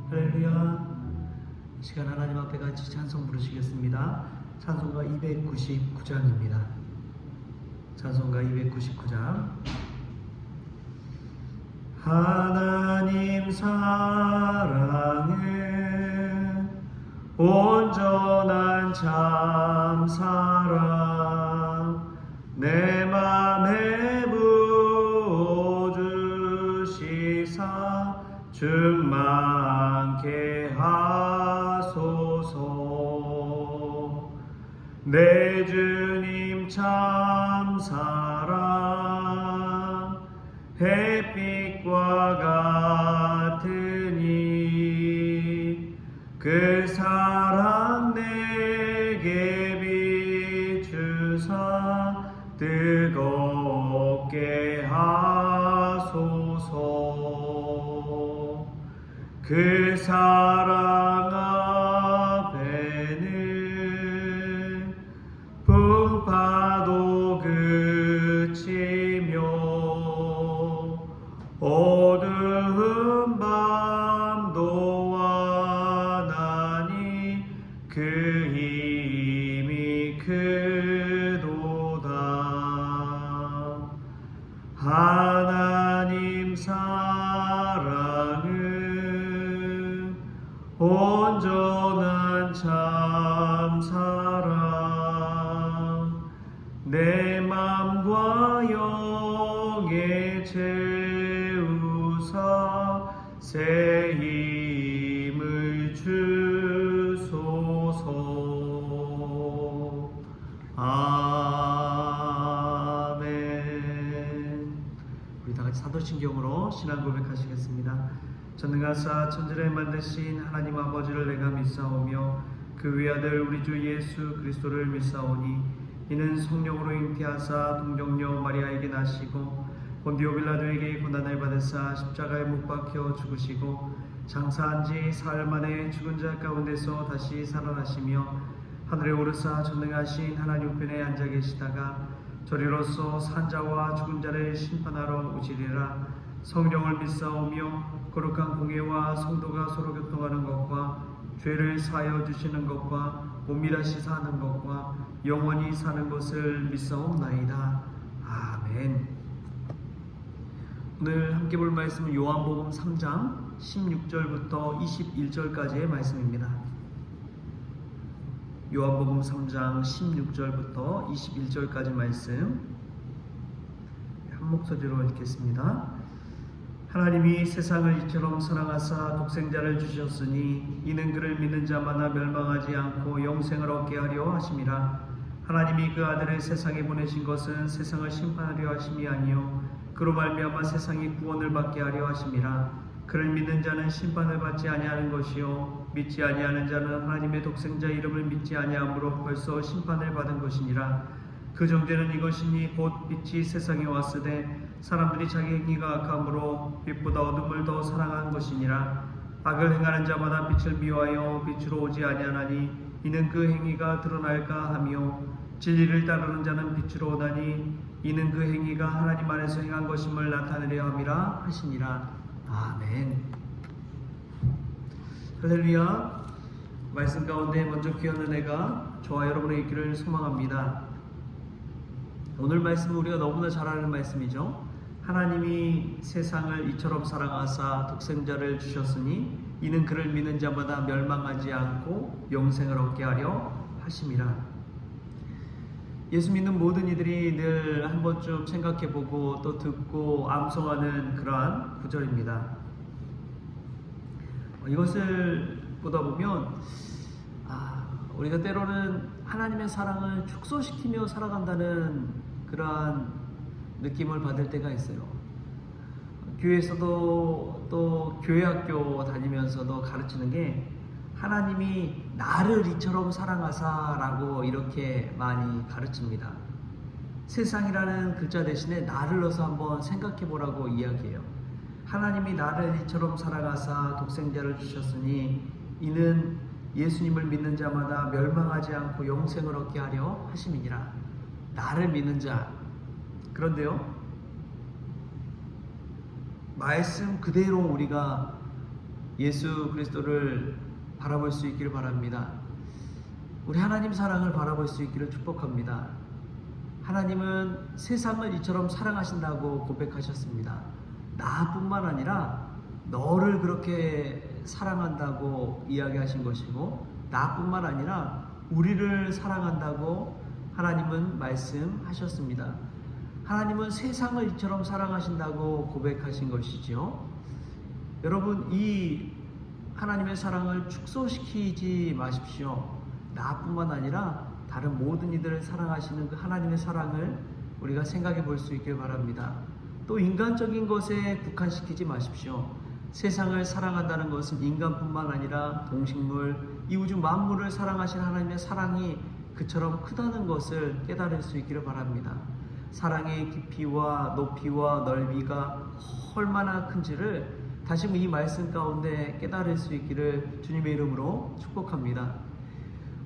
할렐루야. 이 시간 하나님 앞에 같이 찬송 부르시겠습니다. 찬송가 299장입니다. 찬송가 299장. 하나님 사랑은 온전한 참 사랑 내 맘에 부어주시사 충만케 하소서. 내 주님 참 사랑 햇빛과 같으니 그 사랑 내게 비추사 뜨겁게 하소서. 그 사랑 앞에는 풍파도 그치며 어두운 밤도 와나니 그 힘이 크도다. 하나님 사랑은 온전한 참 사랑 내 맘과 영에 채우사 새 힘을 주소서. 아멘. 우리 다같이 사도신경으로 신앙 고백하시겠습니다. 전능하사 천지를 만드신 하나님 아버지를 내가 믿사오며 그 외아들 우리 주 예수 그리스도를 믿사오니 이는 성령으로 잉태하사 동정녀 마리아에게 나시고 본디오 빌라도에게 고난을 받으사 십자가에 못 박혀 죽으시고 장사한 지 사흘 만에 죽은 자 가운데서 다시 살아나시며 하늘에 오르사 전능하신 하나님 우편에 앉아 계시다가 저리로서 산 자와 죽은 자를 심판하러 오시리라. 성령을 믿사오며 거룩한 공예와 성도가 서로 교통하는 것과 죄를 사하여 주시는 것과 몸밀어 사는 것과 영원히 사는 것을 믿사옵나이다. 아멘. 오늘 함께 볼 말씀은 요한복음 3장 16절부터 21절까지의 말씀입니다. 요한복음 3장 16절부터 21절까지 말씀 한 목소리로 읽겠습니다. 하나님이 세상을 이처럼 사랑하사 독생자를 주셨으니 이는 그를 믿는 자마다 멸망하지 않고 영생을 얻게 하려 하심이라. 하나님이 그 아들을 세상에 보내신 것은 세상을 심판하려 하심이 아니요 그로 말미암아 세상이 구원을 받게 하려 하심이라. 그를 믿는 자는 심판을 받지 아니하는 것이요 믿지 아니하는 자는 하나님의 독생자 이름을 믿지 아니하므로 벌써 심판을 받은 것이니라. 그 정죄는 이것이니 곧 빛이 세상에 왔으되 사람들이 자기 행위가 악함으로 빛보다 어둠을 더 사랑한 것이니라. 악을 행하는 자마다 빛을 미워하여 빛으로 오지 아니하나니 이는 그 행위가 드러날까 하며 진리를 따르는 자는 빛으로 오나니 이는 그 행위가 하나님 안에서 행한 것임을 나타내려 함이라 하시니라. 아멘. 할렐루야. 말씀 가운데 먼저 귀한 은혜가 저와 여러분의 있기를 소망합니다. 오늘 말씀은 우리가 너무나 잘 아는 말씀이죠. 하나님이 세상을 이처럼 사랑하사 독생자를 주셨으니 이는 그를 믿는 자마다 멸망하지 않고 영생을 얻게 하려 하심이라. 예수 믿는 모든 이들이 늘 한 번쯤 생각해보고 또 듣고 암송하는 그러한 구절입니다. 이것을 보다 보면 우리가 때로는 하나님의 사랑을 축소시키며 살아간다는 그러한 느낌을 받을 때가 있어요. 교회에서도 또 교회학교 다니면서도 가르치는 게 하나님이 나를 이처럼 사랑하사라고 이렇게 많이 가르칩니다. 세상이라는 글자 대신에 나를 넣어서 한번 생각해 보라고 이야기해요. 하나님이 나를 이처럼 사랑하사 독생자를 주셨으니 이는 예수님을 믿는 자마다 멸망하지 않고 영생을 얻게 하려 하심이니라. 나를 믿는 자. 그런데요, 말씀 그대로 우리가 예수 그리스도를 바라볼 수 있기를 바랍니다. 우리 하나님 사랑을 바라볼 수 있기를 축복합니다. 하나님은 세상을 이처럼 사랑하신다고 고백하셨습니다. 나뿐만 아니라 너를 그렇게 사랑한다고 이야기하신 것이고, 나뿐만 아니라 우리를 사랑한다고 하나님은 말씀하셨습니다. 하나님은 세상을 이처럼 사랑하신다고 고백하신 것이죠. 여러분, 이 하나님의 사랑을 축소시키지 마십시오. 나뿐만 아니라 다른 모든 이들을 사랑하시는 그 하나님의 사랑을 우리가 생각해 볼 수 있길 바랍니다. 또 인간적인 것에 국한시키지 마십시오. 세상을 사랑한다는 것은 인간뿐만 아니라 동식물, 이 우주 만물을 사랑하신 하나님의 사랑이 그처럼 크다는 것을 깨달을 수 있기를 바랍니다. 사랑의 깊이와 높이와 넓이가 얼마나 큰지를 다시 이 말씀 가운데 깨달을 수 있기를 주님의 이름으로 축복합니다.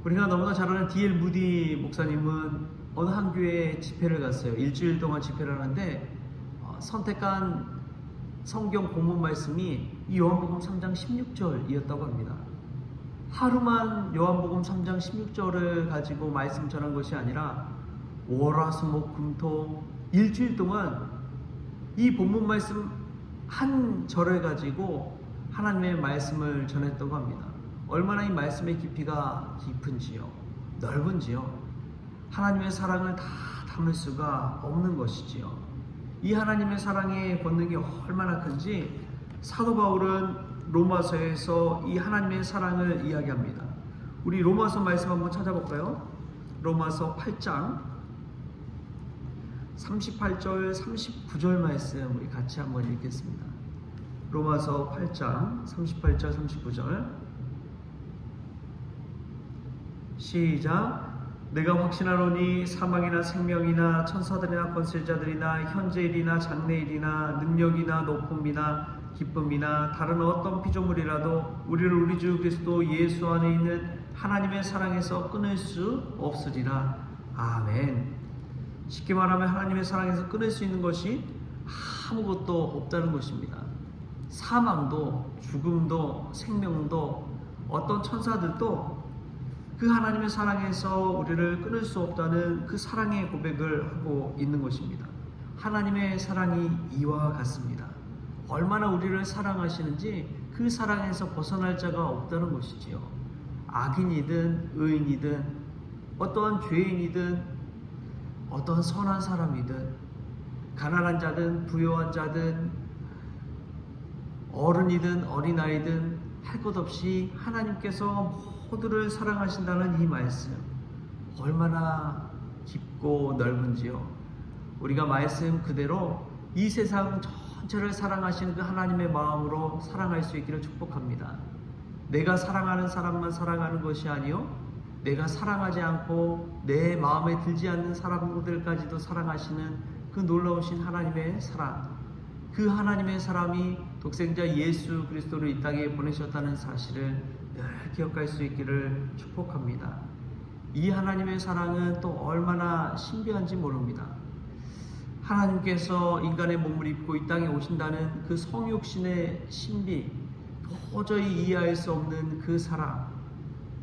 우리가 너무나 잘 아는 D.L. 무디 목사님은 어느 한 교회에 집회를 갔어요. 일주일 동안 집회를 하는데 선택한 성경 본문 말씀이 이 요한복음 3장 16절이었다고 합니다. 하루만 요한복음 3장 16절을 가지고 말씀 전한 것이 아니라 월화수목금토 일주일 동안 이 본문 말씀 한 절을 가지고 하나님의 말씀을 전했다고 합니다. 얼마나 이 말씀의 깊이가 깊은지요, 넓은지요. 하나님의 사랑을 다 담을 수가 없는 것이지요. 이 하나님의 사랑의 권능이 얼마나 큰지 사도 바울은 로마서에서 이 하나님의 사랑을 이야기합니다. 우리 로마서 말씀 한번 찾아볼까요? 로마서 8장 38절 39절 말씀 우리 같이 한번 읽겠습니다. 로마서 8장 38절 39절 시작. 내가 확신하노니 사망이나 생명이나 천사들이나 권세자들이나 현재일이나 장래일이나 능력이나 높음이나 기쁨이나 다른 어떤 피조물이라도 우리를 우리 주 그리스도 예수 안에 있는 하나님의 사랑에서 끊을 수 없으리라. 아멘. 쉽게 말하면 하나님의 사랑에서 끊을 수 있는 것이 아무것도 없다는 것입니다. 사망도 죽음도 생명도 어떤 천사들도 그 하나님의 사랑에서 우리를 끊을 수 없다는 그 사랑의 고백을 하고 있는 것입니다. 하나님의 사랑이 이와 같습니다. 얼마나 우리를 사랑하시는지 그 사랑에서 벗어날 자가 없다는 것이지요. 악인이든 의인이든 어떠한 죄인이든 어떠한 선한 사람이든 가난한 자든 부유한 자든 어른이든 어린아이든 할 것 없이 하나님께서 모두를 사랑하신다는 이 말씀 얼마나 깊고 넓은지요. 우리가 말씀 그대로 이 세상 전체를 사랑하시는 그 하나님의 마음으로 사랑할 수 있기를 축복합니다. 내가 사랑하는 사람만 사랑하는 것이 아니요, 내가 사랑하지 않고 내 마음에 들지 않는 사람들까지도 사랑하시는 그 놀라우신 하나님의 사랑, 그 하나님의 사람이 독생자 예수 그리스도를 이 땅에 보내셨다는 사실을 늘 기억할 수 있기를 축복합니다. 이 하나님의 사랑은 또 얼마나 신비한지 모릅니다. 하나님께서 인간의 몸을 입고 이 땅에 오신다는 그 성육신의 신비, 도저히 이해할 수 없는 그 사랑,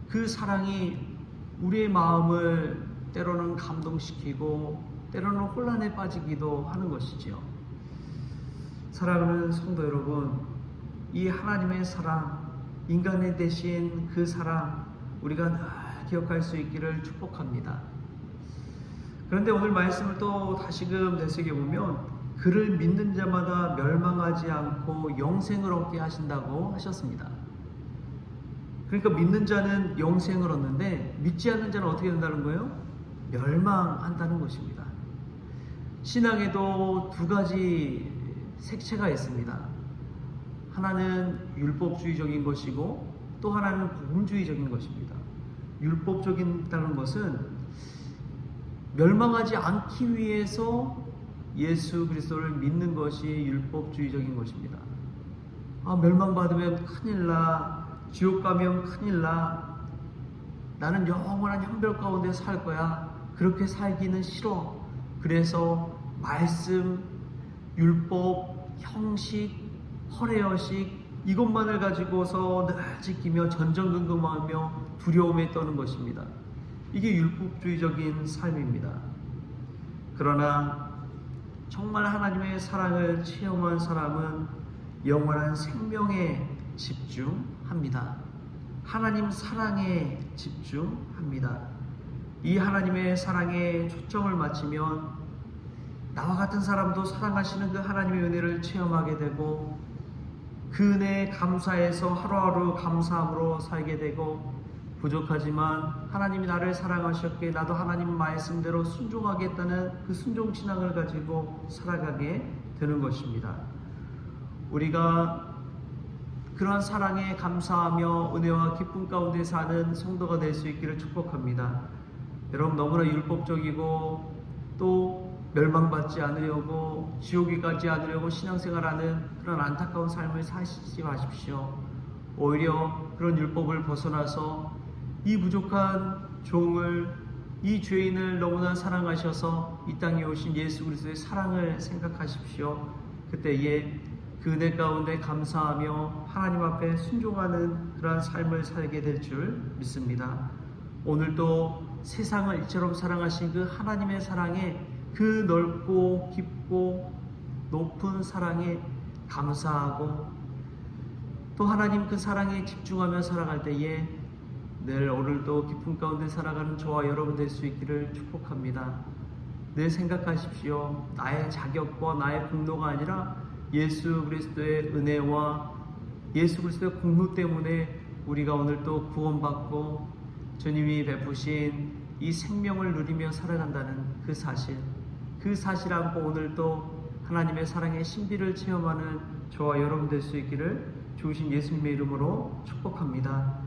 그 사랑이 우리의 마음을 때로는 감동시키고 때로는 혼란에 빠지기도 하는 것이지요. 사랑하는 성도 여러분, 이 하나님의 사랑, 인간의 대신 그 사랑 우리가 늘 기억할 수 있기를 축복합니다. 그런데 오늘 말씀을 또 다시금 되새겨보면 그를 믿는 자마다 멸망하지 않고 영생을 얻게 하신다고 하셨습니다. 그러니까 믿는 자는 영생을 얻는데 믿지 않는 자는 어떻게 된다는 거예요? 멸망한다는 것입니다. 신앙에도 두 가지 색채가 있습니다. 하나는 율법주의적인 것이고 또 하나는 복음주의적인 것입니다. 율법적인다는 것은 멸망하지 않기 위해서 예수 그리스도를 믿는 것이 율법주의적인 것입니다. 멸망받으면 큰일 나, 지옥 가면 큰일 나, 나는 영원한 형벌 가운데 살 거야, 그렇게 살기는 싫어. 그래서 말씀, 율법, 형식, 허례허식 이것만을 가지고서 늘 지키며 전전긍긍하며 두려움에 떠는 것입니다. 이게 율법주의적인 삶입니다. 그러나 정말 하나님의 사랑을 체험한 사람은 영원한 생명에 집중합니다. 하나님 사랑에 집중합니다. 이 하나님의 사랑에 초점을 맞추면 나와 같은 사람도 사랑하시는 그 하나님의 은혜를 체험하게 되고 그 은혜에 감사해서 하루하루 감사함으로 살게 되고, 부족하지만 하나님이 나를 사랑하셨기에 나도 하나님 말씀대로 순종하겠다는 그 순종 신앙을 가지고 살아가게 되는 것입니다. 우리가 그러한 사랑에 감사하며 은혜와 기쁨 가운데 사는 성도가 될 수 있기를 축복합니다. 여러분, 너무나 율법적이고 또 멸망받지 않으려고 지옥에 가지 않으려고 신앙생활하는 그런 안타까운 삶을 사시지 마십시오. 오히려 그런 율법을 벗어나서 이 부족한 종을, 이 죄인을 너무나 사랑하셔서 이 땅에 오신 예수 그리스도의 사랑을 생각하십시오. 그때에 그 은혜 가운데 감사하며 하나님 앞에 순종하는 그러한 삶을 살게 될 줄 믿습니다. 오늘도 세상을 이처럼 사랑하신 그 하나님의 사랑에, 그 넓고 깊고 높은 사랑에 감사하고 또 하나님 그 사랑에 집중하며 살아갈 때에 늘 오늘도 기쁨 가운데 살아가는 저와 여러분 될 수 있기를 축복합니다. 늘 생각하십시오. 나의 자격과 나의 공로가 아니라 예수 그리스도의 은혜와 예수 그리스도의 공로 때문에 우리가 오늘 또 구원받고 주님이 베푸신 이 생명을 누리며 살아간다는 그 사실 안고 오늘도 하나님의 사랑의 신비를 체험하는 저와 여러분 될 수 있기를 주신 예수님의 이름으로 축복합니다.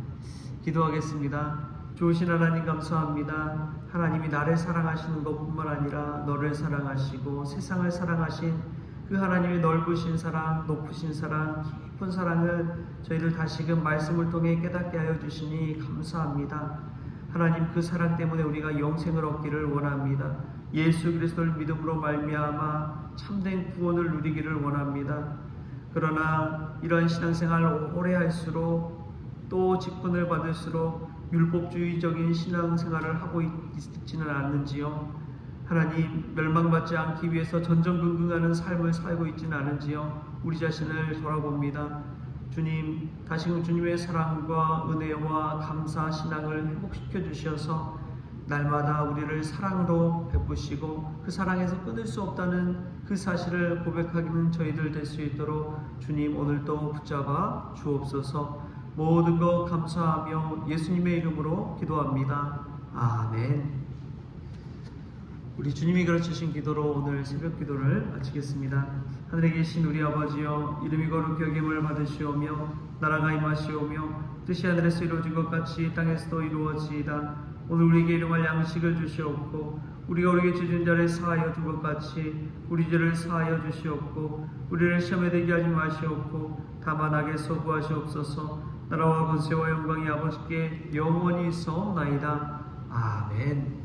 기도하겠습니다. 좋으신 하나님 감사합니다. 하나님이 나를 사랑하시는 것뿐만 아니라 너를 사랑하시고 세상을 사랑하신 그 하나님의 넓으신 사랑, 높으신 사랑, 깊은 사랑을 저희들 다시금 말씀을 통해 깨닫게 하여 주시니 감사합니다. 하나님, 그 사랑 때문에 우리가 영생을 얻기를 원합니다. 예수 그리스도를 믿음으로 말미암아 참된 구원을 누리기를 원합니다. 그러나 이러한 신앙생활을 오래 할수록 또 직분을 받을수록 율법주의적인 신앙생활을 하고 있지는 않는지요? 하나님, 멸망받지 않기 위해서 전전긍긍하는 삶을 살고 있지는 않은지요? 우리 자신을 돌아봅니다. 주님, 다시금 주님의 사랑과 은혜와 감사 신앙을 회복시켜 주셔서 날마다 우리를 사랑으로 베푸시고 그 사랑에서 끊을 수 없다는 그 사실을 고백하기는 저희들 될 수 있도록 주님 오늘도 붙잡아 주옵소서. 모든 것 감사하며 예수님의 이름으로 기도합니다. 아멘. 우리 주님이 가르치신 기도로 오늘 새벽 기도를 마치겠습니다. 하늘에 계신 우리 아버지여, 이름이 거룩히 여김을 받으시오며 나라가 임하시오며 뜻이 하늘에서 이루어진 것 같이 땅에서도 이루어지이다. 오늘 우리에게 일용할 양식을 주시옵고 우리가 우리에게 지은 자를 사하여 준 것 같이 우리 죄를 사하여 주시옵고 우리를 시험에 들게 하지 마시옵고 다만 악에서 구하시옵소서. 나라와 권세와 영광이 아버지께 영원히 있사옵나이다. 아멘.